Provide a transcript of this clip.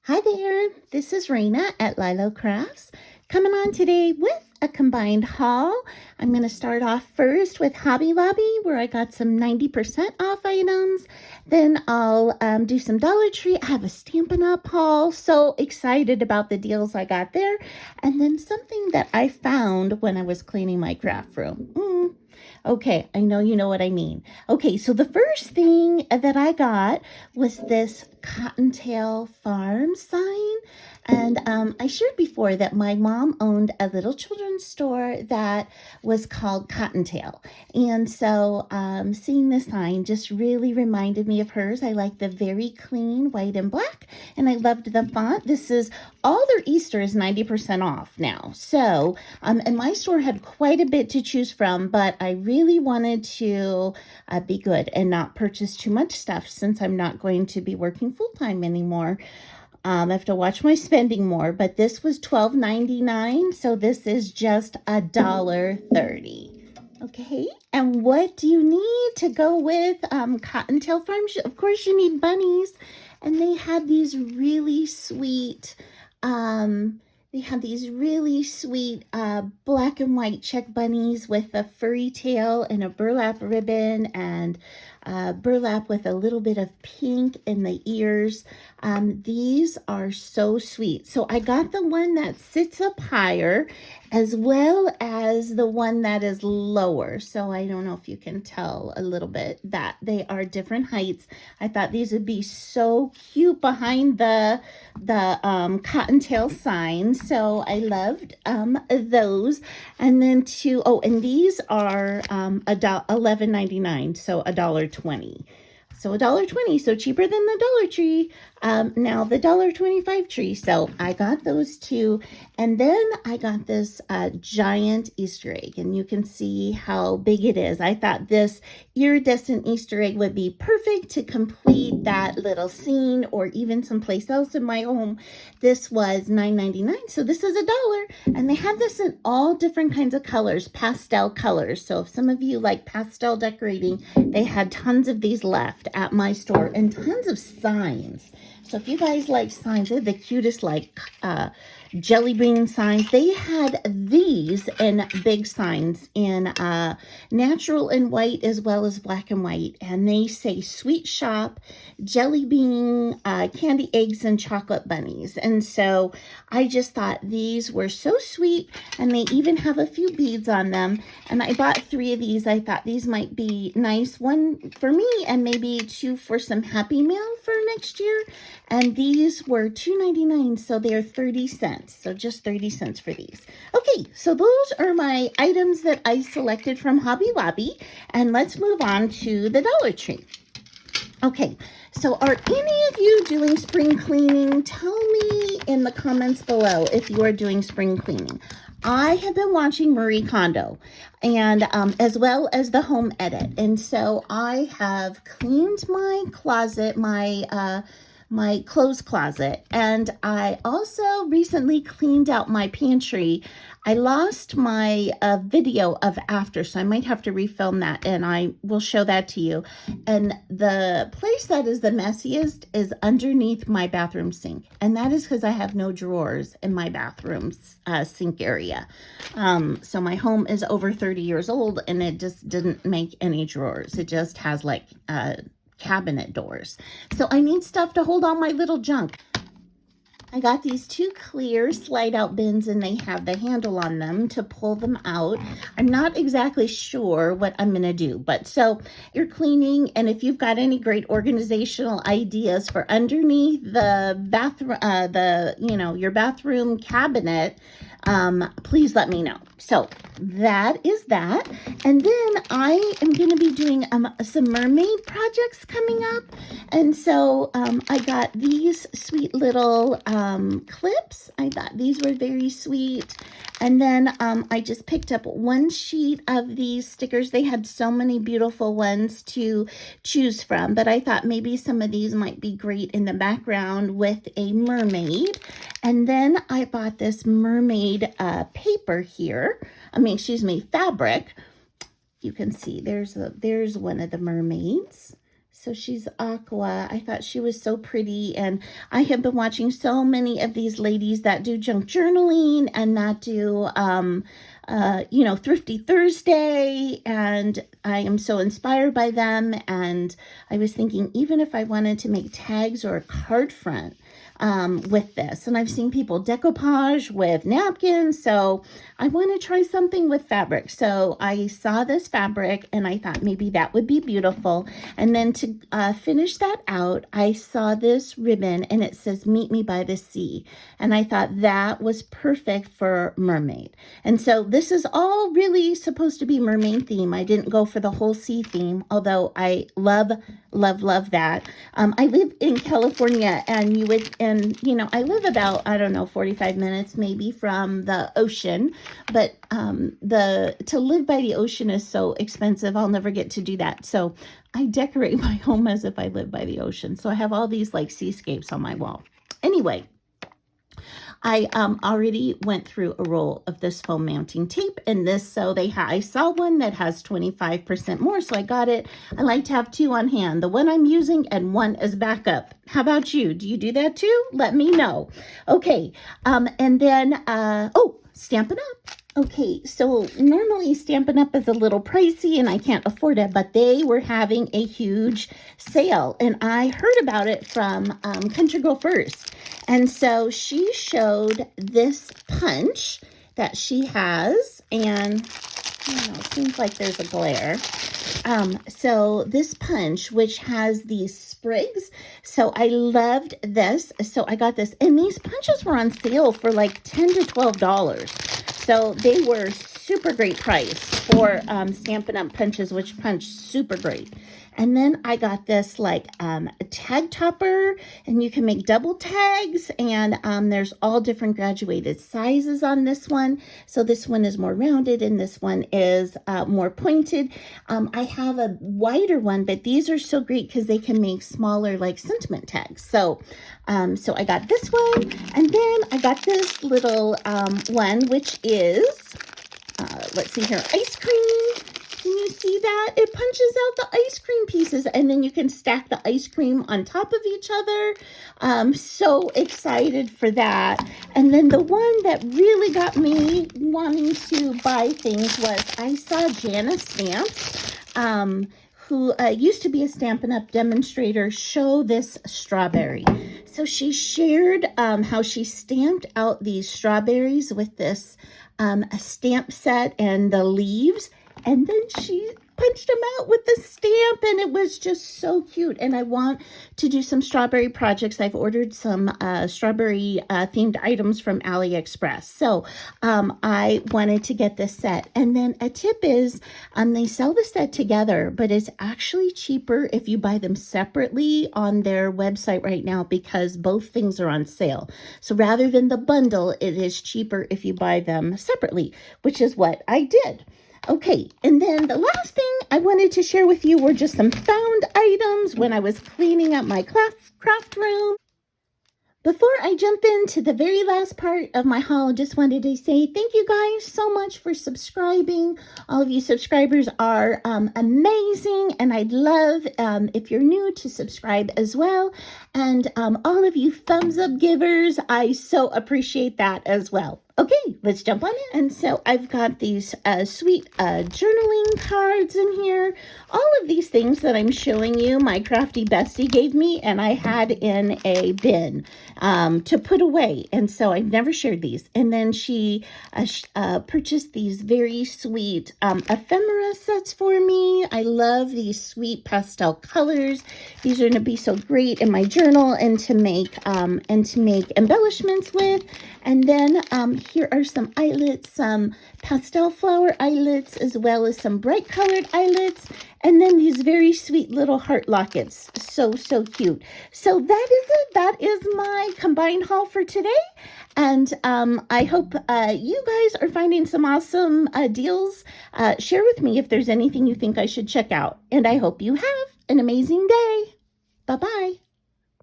Hi there, this is Raina at LYLO Crafts, coming on today with a combined haul. I'm going to start off first with Hobby Lobby, where I got some 90% off items. Then I'll do some Dollar Tree. I have a Stampin' Up haul, so excited about the deals I got there. And then something that I found when I was cleaning my craft room. Okay, I know you know what I mean. Okay, so the first thing that I got was this Cottontail farm sign. And I shared before that my mom owned a little children's store that was called Cottontail. And so seeing this sign just really reminded me of hers. I like the very clean white and black, and I loved the font. This is all their Easter is 90% off now. So, and my store had quite a bit to choose from, but I really wanted to be good and not purchase too much stuff since I'm not going to be working full-time anymore. I have to watch my spending more, but this was $12.99, so this is just $1.30. Okay, and what do you need to go with Cottontail Farms? Of course, you need bunnies, and they had these really sweet, black and white check bunnies with a furry tail and a burlap ribbon and burlap with a little bit of pink in the ears. These are so sweet. So I got the one that sits up higher as well as the one that is lower. So I don't know if you can tell a little bit that they are different heights. I thought these would be so cute behind the Cottontail sign. So I loved those. And then and these are $11.99, so $1.20. So $1.20, so cheaper than the Dollar Tree. Now the $1.25 tree. So I got those two. And then I got this giant Easter egg, and you can see how big it is. I thought this iridescent Easter egg would be perfect to complete that little scene or even someplace else in my home. This was $9.99, so this is $1. And they have this in all different kinds of colors, pastel colors. So if some of you like pastel decorating, they had tons of these left at my store and tons of signs. So if you guys like signs, they're the cutest, like jelly bean signs. They had these in big signs in natural and white as well as black and white. And they say sweet shop, jelly bean, candy eggs, and chocolate bunnies. And so I just thought these were so sweet. And they even have a few beads on them. And I bought 3 of these. I thought these might be nice. 1 for me and maybe 2 for some Happy Meal for next year. And these were $2.99, so they're 30 cents. So just 30 cents for these. Okay, so those are my items that I selected from Hobby Lobby. And let's move on to the Dollar Tree. Okay, so are any of you doing spring cleaning? Tell me in the comments below if you are doing spring cleaning. I have been watching Marie Kondo and as well as the Home Edit. And so I have cleaned my closet, my clothes closet, and I also recently cleaned out my pantry. I lost my video of after, so I might have to refilm that, and I will show that to you. And the place that is the messiest is underneath my bathroom sink, and that is because I have no drawers in my bathroom sink area. So my home is over 30 years old, and it just didn't make any drawers. It just has like cabinet doors. So I need stuff to hold all my little junk. I got these 2 clear slide out bins, and they have the handle on them to pull them out. I'm not exactly sure what I'm going to do, but so you're cleaning, and if you've got any great organizational ideas for underneath the bathroom, your bathroom cabinet, please let me know. So that is that. And then I am going to be doing some mermaid projects coming up. And so I got these sweet little clips. I thought these were very sweet. And then I just picked up 1 sheet of these stickers. They had so many beautiful ones to choose from, but I thought maybe some of these might be great in the background with a mermaid. And then I bought this mermaid paper here. Fabric. You can see there's one of the mermaids. So she's aqua. I thought she was so pretty, and I have been watching so many of these ladies that do junk journaling and that do, Thrifty Thursday, and I am so inspired by them. And I was thinking, even if I wanted to make tags or a card front with this, and I've seen people decoupage with napkins, so I want to try something with fabric. So I saw this fabric and I thought maybe that would be beautiful. And then to finish that out, I saw this ribbon and it says meet me by the sea, and I thought that was perfect for mermaid. And so this is all really supposed to be mermaid theme. I didn't go for the whole sea theme, although I love that. I live in California, and I live about, 45 minutes maybe from the ocean, but to live by the ocean is so expensive. I'll never get to do that. So I decorate my home as if I live by the ocean. So I have all these like seascapes on my wall. Anyway, I already went through a roll of this foam mounting tape, and I saw one that has 25% more, so I got it. I like to have two on hand, the one I'm using and one as backup. How about you? Do you do that too? Let me know. Okay, and then, Stampin' Up. Okay, so normally Stampin' Up is a little pricey and I can't afford it, but they were having a huge sale, and I heard about it from Country Girl First. And so she showed this punch that she has, and it seems like there's a glare. So this punch, which has these sprigs, so I loved this. So I got this, and these punches were on sale for like $10 to $12. So they were super great price for Stampin' Up punches, which punch super great. And then I got this like a tag topper, and you can make double tags, and there's all different graduated sizes on this one. So this one is more rounded and this one is more pointed. I have a wider one, but these are so great because they can make smaller like sentiment tags. So I got this one, and then I got this little one, which is, let's see here, ice cream. Can you see that? It punches out the ice cream pieces, and then you can stack the ice cream on top of each other. So excited for that. And then the one that really got me wanting to buy things was I saw Janice Stamps, who used to be a Stampin' Up demonstrator, show this strawberry. So she shared how she stamped out these strawberries with this a stamp set and the leaves. And then she punched them out with the stamp, and it was just so cute. And I want to do some strawberry projects. I've ordered some strawberry themed items from AliExpress. So I wanted to get this set. And then a tip is they sell the set together, but it's actually cheaper if you buy them separately on their website right now, because both things are on sale. So rather than the bundle, it is cheaper if you buy them separately, which is what I did. Okay, and then the last thing I wanted to share with you were just some found items when I was cleaning up my craft room. Before I jump into the very last part of my haul, just wanted to say thank you guys so much for subscribing. All of you subscribers are amazing, and I'd love if you're new to subscribe as well. And all of you thumbs up givers, I so appreciate that as well. Okay, let's jump on in. And so I've got these sweet journaling cards in here. All of these things that I'm showing you, my crafty bestie gave me, and I had in a bin to put away. And so I've never shared these. And then she purchased these very sweet ephemera sets for me. I love these sweet pastel colors. These are going to be so great in my journal and to make embellishments with. And then here are some eyelets, some pastel flower eyelets, as well as some bright colored eyelets. And then these very sweet little heart lockets. So cute. So that is it. That is my combined haul for today. And I hope you guys are finding some awesome deals. Share with me if there's anything you think I should check out. And I hope you have an amazing day. Bye-bye.